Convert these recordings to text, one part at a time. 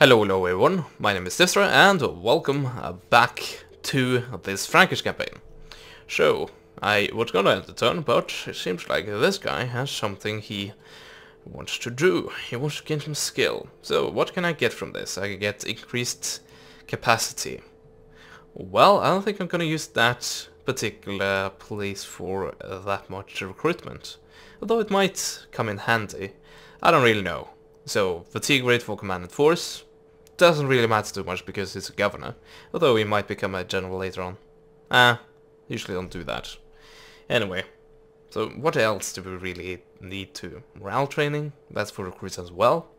Hello everyone, my name is Attila and welcome back to this Frankish campaign. So, I was gonna end the turn, but it seems like this guy has something he wants to do. He wants to gain some skill. So, what can I get from this? I can get increased capacity. Well, I don't think I'm gonna use that particular place for that much recruitment. Although it might come in handy. I don't really know. So, fatigue rate for command and force doesn't really matter too much because it's a governor, although he might become a general later on. Usually don't do that. Anyway, so what else do we really need to? Morale training, that's for recruits as well.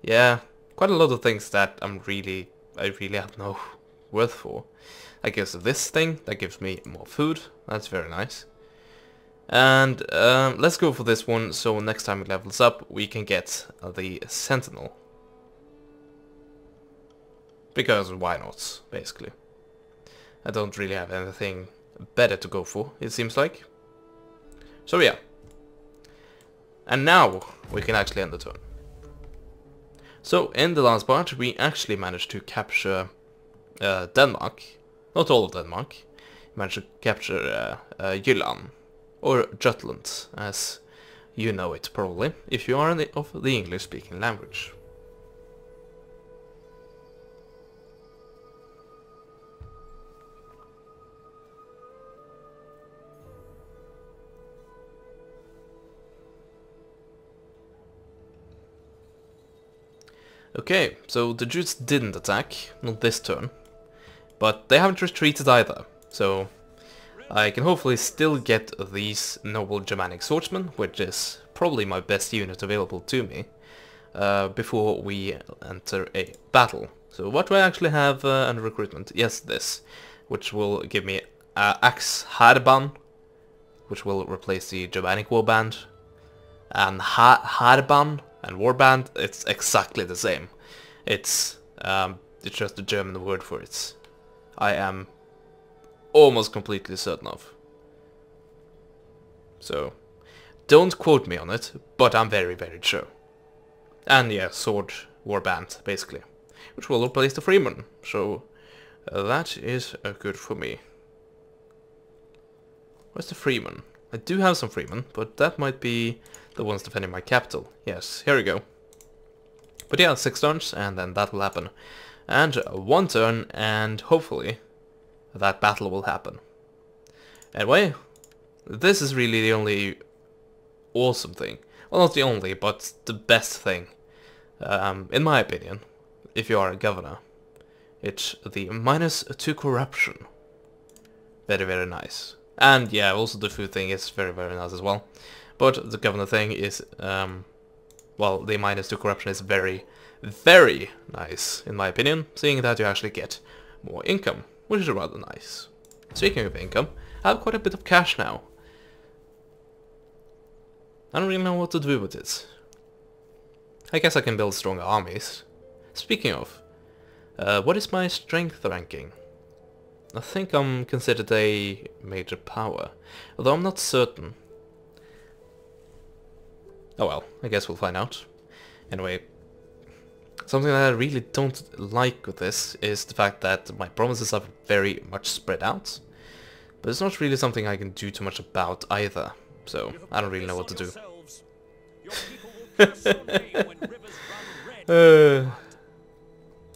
Yeah, quite a lot of things that I really have no worth for. I guess this thing, that gives me more food, that's very nice. And let's go for this one, so next time it levels up, we can get the Sentinel. Because why not, basically. I don't really have anything better to go for, it seems like. So yeah. And now we can actually end the turn. So in the last part, we actually managed to capture Denmark. Not all of Denmark. We managed to capture Jylland. Or Jutland, as you know it probably, if you are of the English-speaking language. Okay, so the Jutes didn't attack, not this turn, but they haven't retreated either, so I can hopefully still get these noble Germanic swordsmen, which is probably my best unit available to me, before we enter a battle. So what do I actually have under recruitment? Yes, this, which will give me Axe Harban, which will replace the Germanic warband, and Harban and warband, it's exactly the same. It's just a German word for it. I am almost completely certain of. So, don't quote me on it, but I'm very sure. And yeah, sword warband, basically. Which will replace the freeman, so that is good for me. Where's the freeman? I do have some freemen, but that might be the ones defending my capital. Yes, here we go. But yeah, 6 turns, and then that will happen. And 1 turn, and hopefully that battle will happen. Anyway, this is really the only awesome thing. Well, not the only, but the best thing, in my opinion, if you are a governor. It's the -2 corruption. Very nice. And yeah, also the food thing is very nice as well. But the governor thing is, well, the -2 corruption is very nice, in my opinion, seeing that you actually get more income, which is rather nice. Speaking of income, I have quite a bit of cash now. I don't really know what to do with it. I guess I can build stronger armies. Speaking of, what is my strength ranking? I think I'm considered a major power, although I'm not certain. Oh well, I guess we'll find out. Anyway, something that I really don't like with this is the fact that my provinces are very much spread out. But it's not really something I can do too much about either, so I don't really know what to do.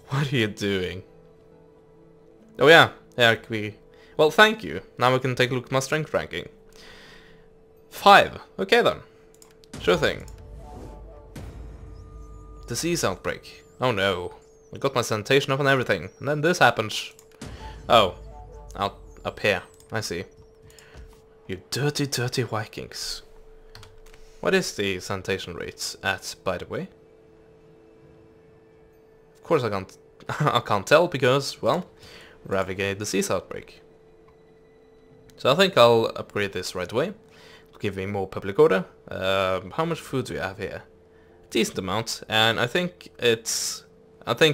What are you doing? Oh yeah, well, thank you. Now we can take a look at my strength ranking. 5. Okay then. Sure thing. Disease outbreak. Oh no. I got my sanitation up and everything. And then this happens. Oh. Out up here. I see. You dirty Vikings. What is the sanitation rates at, by the way? Of course I can't I can't tell because, well, Ravigate disease outbreak. So I think I'll upgrade this right away. Give me more public order. How much food do we have here? Decent amount, and I think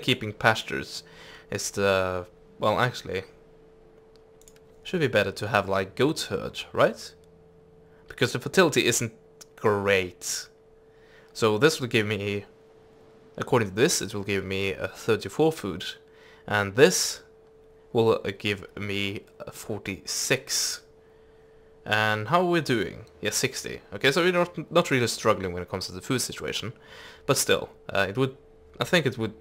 keeping pastures is the, well, actually should be better to have like goat herd, right? Because the fertility isn't great. So this will give me according to this, it will give me 34 food, and this will give me 46. And how are we doing? Yeah, 60. Okay, so we're not really struggling when it comes to the food situation, but still, I think it would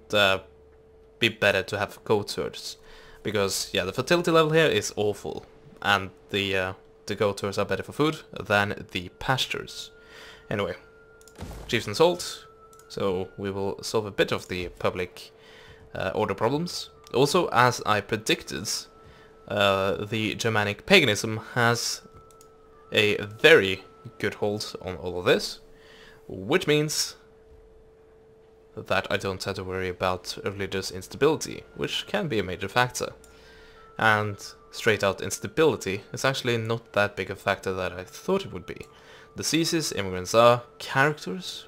be better to have goat herds, because yeah, the fertility level here is awful, and the goat herds are better for food than the pastures. Anyway, chiefs and salt, so we will solve a bit of the public order problems. Also, as I predicted, the Germanic paganism has a very good hold on all of this, which means that I don't have to worry about religious instability, which can be a major factor. And straight out instability is actually not that big a factor that I thought it would be. Diseases, immigrants are characters?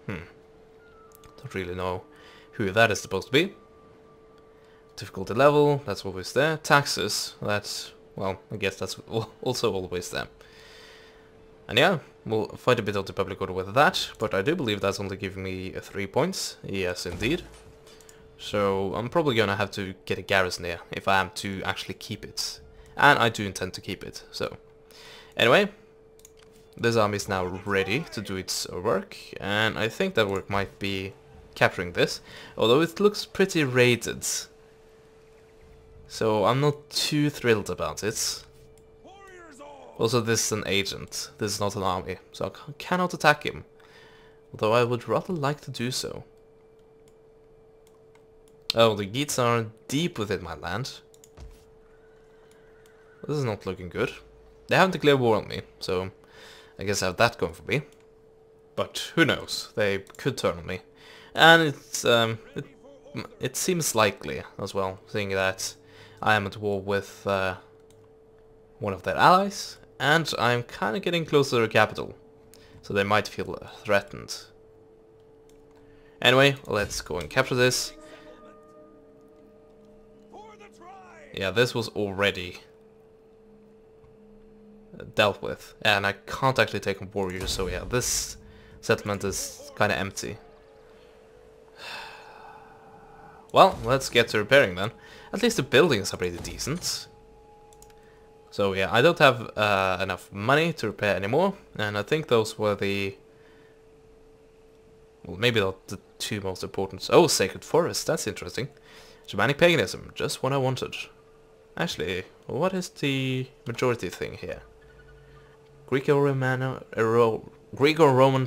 Don't really know who that is supposed to be. Difficulty level, that's always there. Taxes, that's, well, I guess that's also always there. And yeah, we'll fight a bit of the public order with that, but I do believe that's only giving me 3 points. Yes, indeed. So I'm probably gonna have to get a garrison here if I am to actually keep it. And I do intend to keep it, so. Anyway, this army is now ready to do its work, and I think that work might be capturing this, although it looks pretty raided. So I'm not too thrilled about it. Also, this is an agent, this is not an army, so I cannot attack him. Although I would rather like to do so. Oh, the Geats are deep within my land. This is not looking good. They haven't declared war on me, so I guess I have that going for me. But who knows, they could turn on me. And it seems likely as well, seeing that I am at war with one of their allies, and I'm kind of getting closer to their capital, so they might feel threatened. Anyway, let's go and capture this. Yeah, this was already dealt with, and I can't actually take on warriors, so yeah, this settlement is kind of empty. Well, let's get to repairing then. At least the buildings are pretty decent. So yeah, I don't have enough money to repair anymore, and I think those were the... well, maybe not the two most important... Oh, Sacred Forest, that's interesting. Germanic paganism, just what I wanted. Actually, what is the majority thing here? Greco-Roman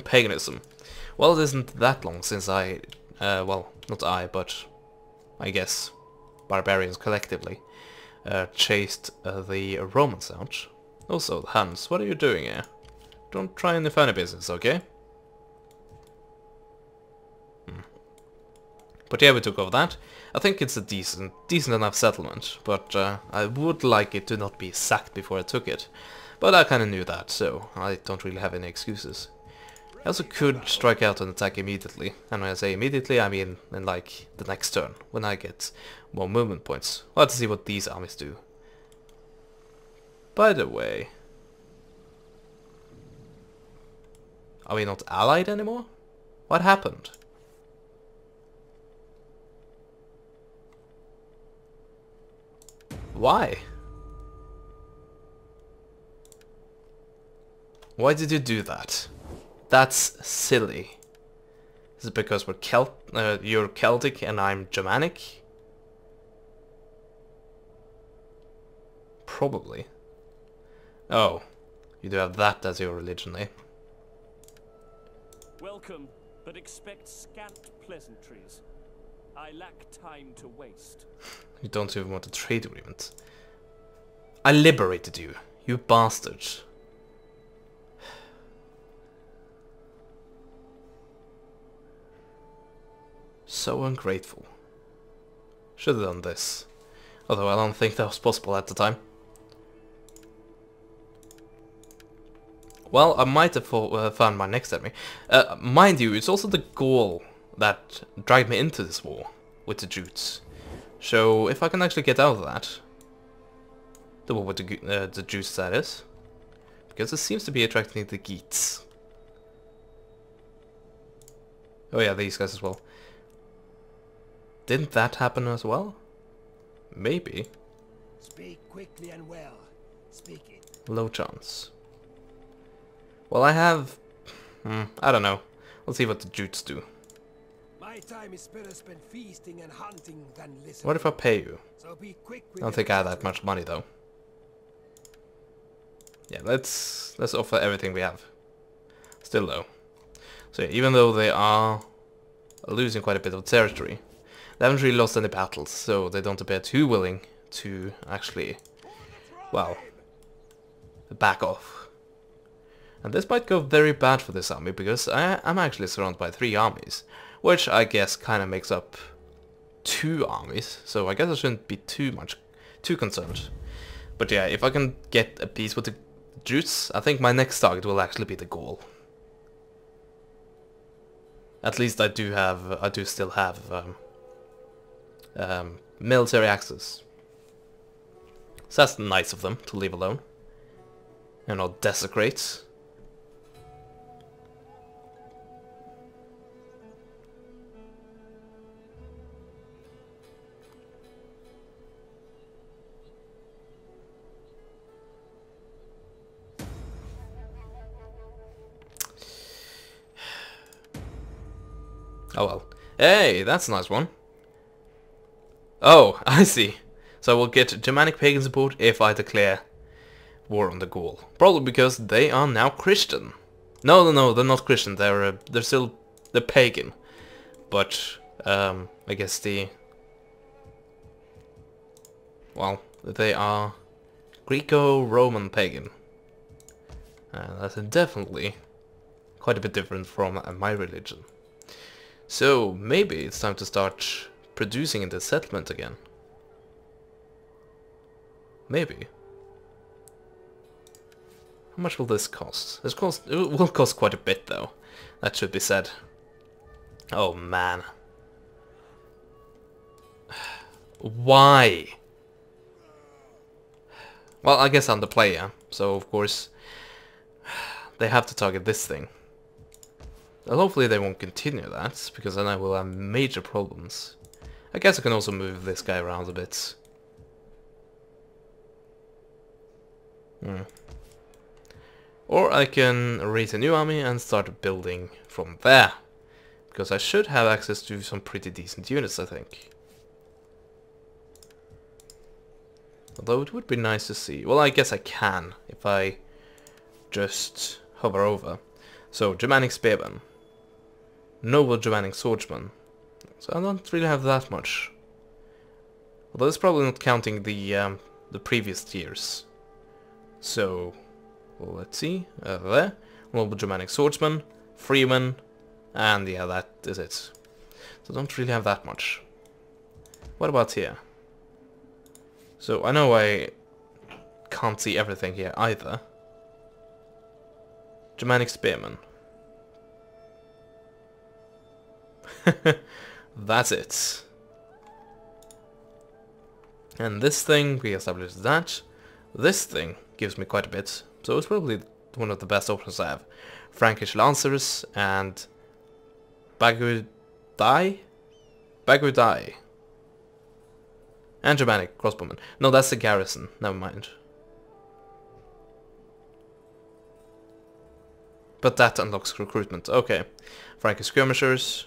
paganism. Well, it isn't that long since I... well, not I, but I guess barbarians collectively chased the Romans out. Also, Hans, what are you doing here? Don't try any funny business, okay? But yeah, we took over that. I think it's a decent enough settlement, but I would like it to not be sacked before I took it. But I kinda knew that, so I don't really have any excuses. I also could strike out and attack immediately, and when I say immediately I mean in like the next turn, when I get more movement points. We'll have to see what these armies do. By the way, are we not allied anymore? What happened? Why? Why did you do that? That's silly. Is it because we're you're Celtic and I'm Germanic? Probably. Oh, you do have that as your religion, eh? Welcome, but expect scant pleasantries. I lack time to waste. You don't even want a trade agreement. I liberated you, you bastard. So ungrateful. Should have done this. Although I don't think that was possible at the time. Well, I might have found my next enemy. Mind you, it's also the Gaul that dragged me into this war with the Jutes. So if I can actually get out of that, the war with the Jutes, that is, because it seems to be attracting the Geats. Oh yeah, these guys as well. Didn't that happen as well? Maybe. Speak quickly and well. Speak it. Low chance. Well, I have... I don't know. Let's see what the Jutes do. My time is better spent feasting and hunting than listening. What if I pay you? So be quick I with don't think I have that much money though. Yeah, let's offer everything we have. Still though. So yeah, even though they are losing quite a bit of territory, they haven't really lost any battles, so they don't appear too willing to actually, well, back off. And this might go very bad for this army, because I'm actually surrounded by 3 armies, which I guess kind of makes up 2 armies, so I guess I shouldn't be too concerned. But yeah, if I can get a peace with the Jutes, I think my next target will actually be the Gaul. At least I do still have military access. So that's nice of them to leave alone and not desecrate. Oh well. Hey, that's a nice one. Oh, I see. So I will get Germanic pagan support if I declare war on the Gaul. Probably because they are now Christian. No, they're not Christian. They're pagan. But I guess they are Greco-Roman pagan. That's definitely quite a bit different from my religion. So maybe it's time to start producing in the settlement again. Maybe. How much will this cost? It will cost quite a bit though. That should be said. Oh man. Why? Well, I guess I'm the player, so of course they have to target this thing. Well, hopefully they won't continue that, because then I will have major problems. I guess I can also move this guy around a bit. Or I can raise a new army and start building from there. Because I should have access to some pretty decent units, I think. Although it would be nice to see. Well, I guess I can, if I just hover over. So, Germanic Spearmen. Noble Germanic Swordsman. So I don't really have that much. Although it's probably not counting the previous years. So, well, let's see. There. Noble Germanic Swordsman, Freeman, and yeah, that is it. So I don't really have that much. What about here? So I know I can't see everything here either. Germanic Spearman. That's it. And this thing, we established that. This thing gives me quite a bit, so it's probably one of the best options I have. Frankish Lancers and Bagudai? Bagudai. And Germanic Crossbowmen. No, that's the garrison, never mind. But that unlocks recruitment, okay. Frankish Skirmishers,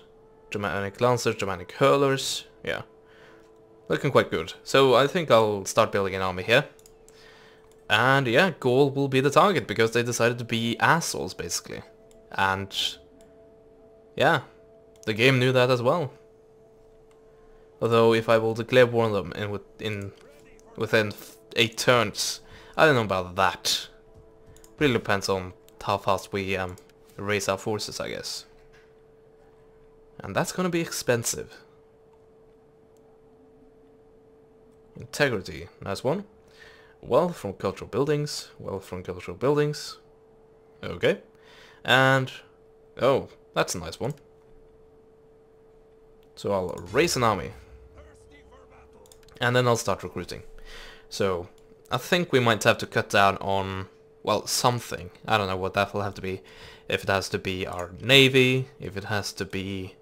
Germanic Lancers, Germanic Hurlers, yeah. Looking quite good. So I think I'll start building an army here. And yeah, Gaul will be the target, because they decided to be assholes, basically. And yeah, the game knew that as well. Although if I will declare war on them within 8 turns, I don't know about that. Really depends on how fast we raise our forces, I guess. And that's gonna be expensive. Integrity, nice one. Wealth from cultural buildings, wealth from cultural buildings. Okay. And, oh, that's a nice one. So I'll raise an army. And then I'll start recruiting. So, I think we might have to cut down on, well, something. I don't know what that will have to be. If it has to be our navy, if it has to be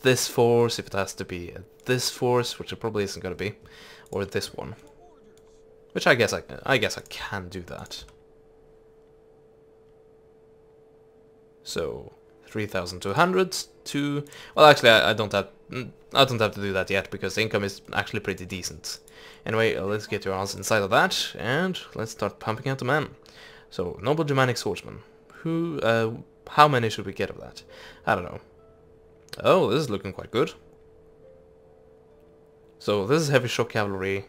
this force, if it has to be this force, which it probably isn't going to be, or this one. Which I guess I can do that. So 3,200 to, well, actually I don't have to do that yet because the income is actually pretty decent. Anyway, let's get your ass inside of that and let's start pumping out the men. So noble Germanic swordsman. How many should we get of that? I don't know. Oh, this is looking quite good. So this is heavy shock cavalry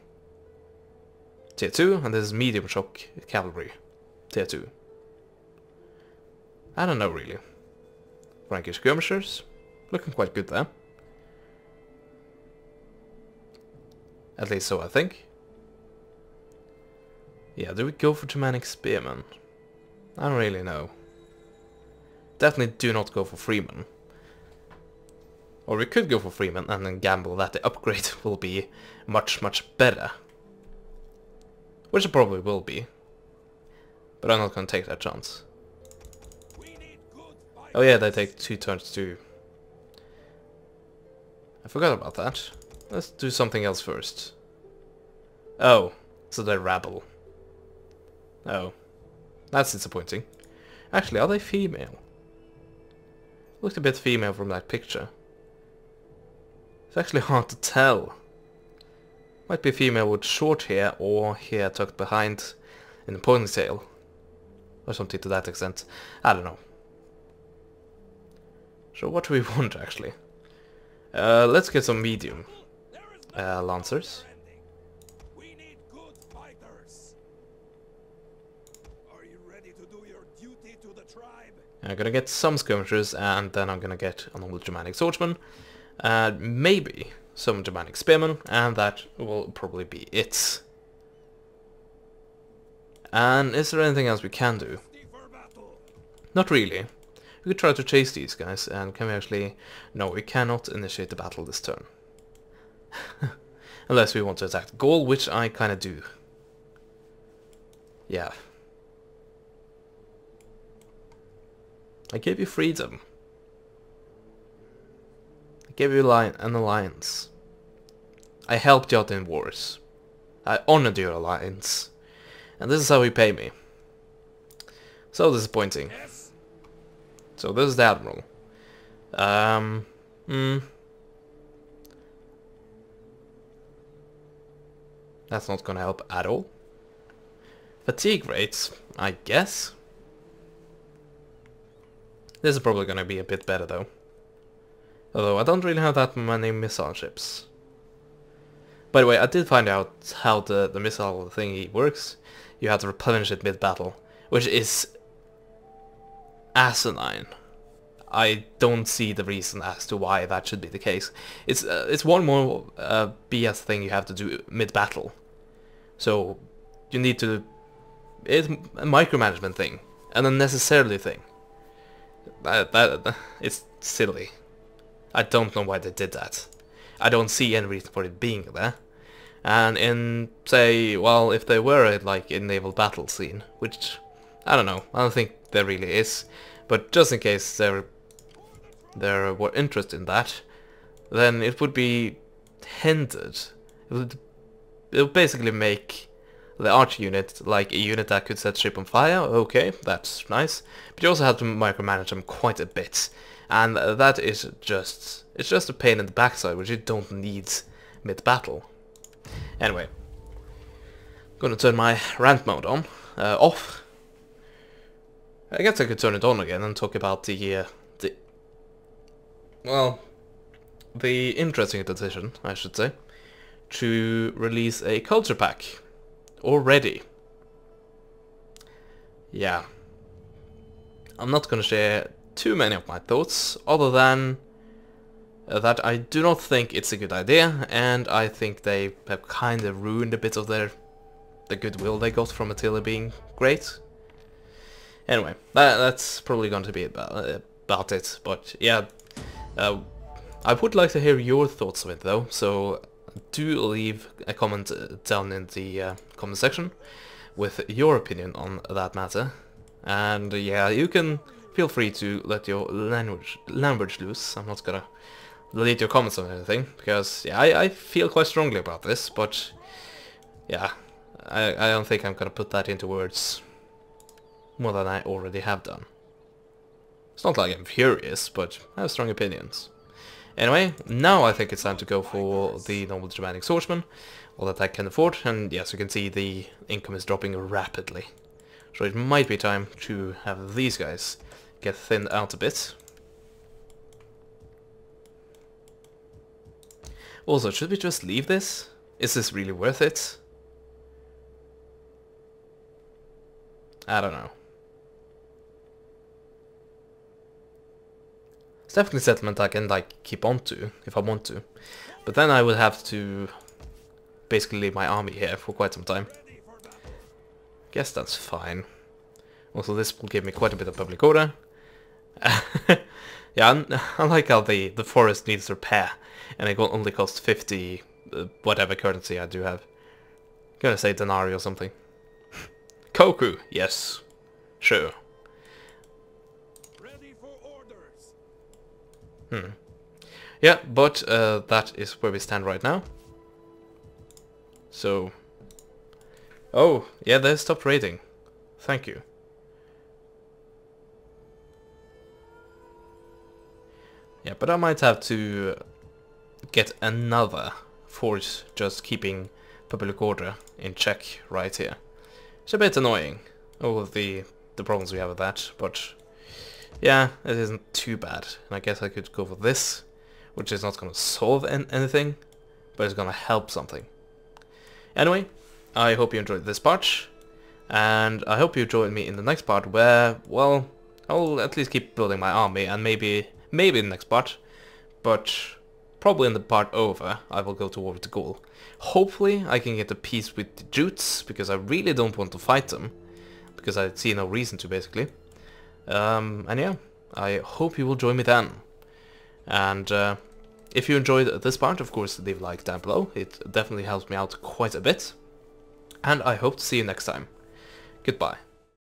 tier 2 and this is medium shock cavalry tier 2. I don't know really. Frankish skirmishers, looking quite good there. At least so I think. Yeah, do we go for Germanic spearmen? I don't really know. Definitely do not go for freemen. Or we could go for freemen and then gamble that the upgrade will be much better. Which it probably will be. But I'm not gonna take that chance. Oh yeah, they take 2 turns too. I forgot about that. Let's do something else first. Oh, so they're rabble. Oh, that's disappointing. Actually, are they female? Looked a bit female from that picture. It's actually hard to tell. Might be a female with short hair or hair tucked behind in a ponytail. Or something to that extent. I don't know. So what do we want actually? Let's get some medium lancers. We need good fighters. Are you ready to do your duty to the tribe? I'm gonna get some skirmishers and then I'm gonna get a normal Germanic swordsman. Maybe some Germanic spearmen, and that will probably be it. And is there anything else we can do? Not really. We could try to chase these guys, and can we actually... No, we cannot initiate the battle this turn. Unless we want to attack the Gaul, which I kinda do. Yeah. I gave you freedom. I gave you an alliance. I helped you out in wars. I honored your alliance. And this is how you pay me. So disappointing. So this is the Admiral. That's not gonna help at all. Fatigue rates, I guess. This is probably gonna be a bit better though. Although I don't really have that many missile ships. By the way, I did find out how the missile thingy works. You have to replenish it mid-battle, which is asinine. I don't see the reason as to why that should be the case. It's one more BS thing you have to do mid-battle. So you need to... It's a micromanagement thing, an unnecessarily thing. It's silly. I don't know why they did that. I don't see any reason for it being there. And in, say, well, if there were a, like, a naval battle scene, which, I don't know, I don't think there really is, but just in case there were interest in that, then it would be hindered. It would basically make the arch unit like a unit that could set ship on fire. Okay, that's nice, but you also have to micromanage them quite a bit, and that is just, it's just a pain in the backside, which you don't need mid-battle. Anyway, I'm gonna turn my rant mode on, off. I guess I could turn it on again and talk about the interesting decision, I should say, to release a culture pack already. Yeah. I'm not gonna share too many of my thoughts, other than that I do not think it's a good idea, and I think they have kind of ruined a bit of the goodwill they got from Attila being great. Anyway, that's probably going to be about it, but yeah, I would like to hear your thoughts of it though, so do leave a comment down in the comment section. with your opinion on that matter. And yeah, you can feel free to let your language loose. I'm not gonna delete your comments on anything, because yeah, I feel quite strongly about this, but yeah, I don't think I'm gonna put that into words more than I already have done. It's not like I'm furious, but I have strong opinions. Anyway, now I think it's time to go for the normal Germanic swordsman, all that I can afford, and yes, you can see the income is dropping rapidly. So it might be time to have these guys get thinned out a bit. Also, should we just leave this? Is this really worth it? I don't know. It's definitely a settlement I can like keep on to if I want to, but then I would have to basically leave my army here for quite some time. Guess that's fine. Also, this will give me quite a bit of public order. Yeah, I like how the forest needs repair, and it will only cost 50 whatever currency I do have. I'm gonna say denarii or something. Koku, yes, sure. Yeah, but that is where we stand right now. So... Oh, yeah, they stopped raiding. Thank you. Yeah, but I might have to get another force just keeping public order in check right here. It's a bit annoying, all of the problems we have with that, but... Yeah, it isn't too bad, and I guess I could go for this, which is not going to solve anything, but it's going to help something. Anyway, I hope you enjoyed this part, and I hope you join me in the next part where, well, I'll at least keep building my army, and maybe in the next part, but probably in the part over, I will go to war with the Gaul. Hopefully I can get a peace with the Jutes, because I really don't want to fight them, because I see no reason to, basically. And yeah, I hope you will join me then. And if you enjoyed this part, of course, leave a like down below. It definitely helps me out quite a bit. And I hope to see you next time. Goodbye.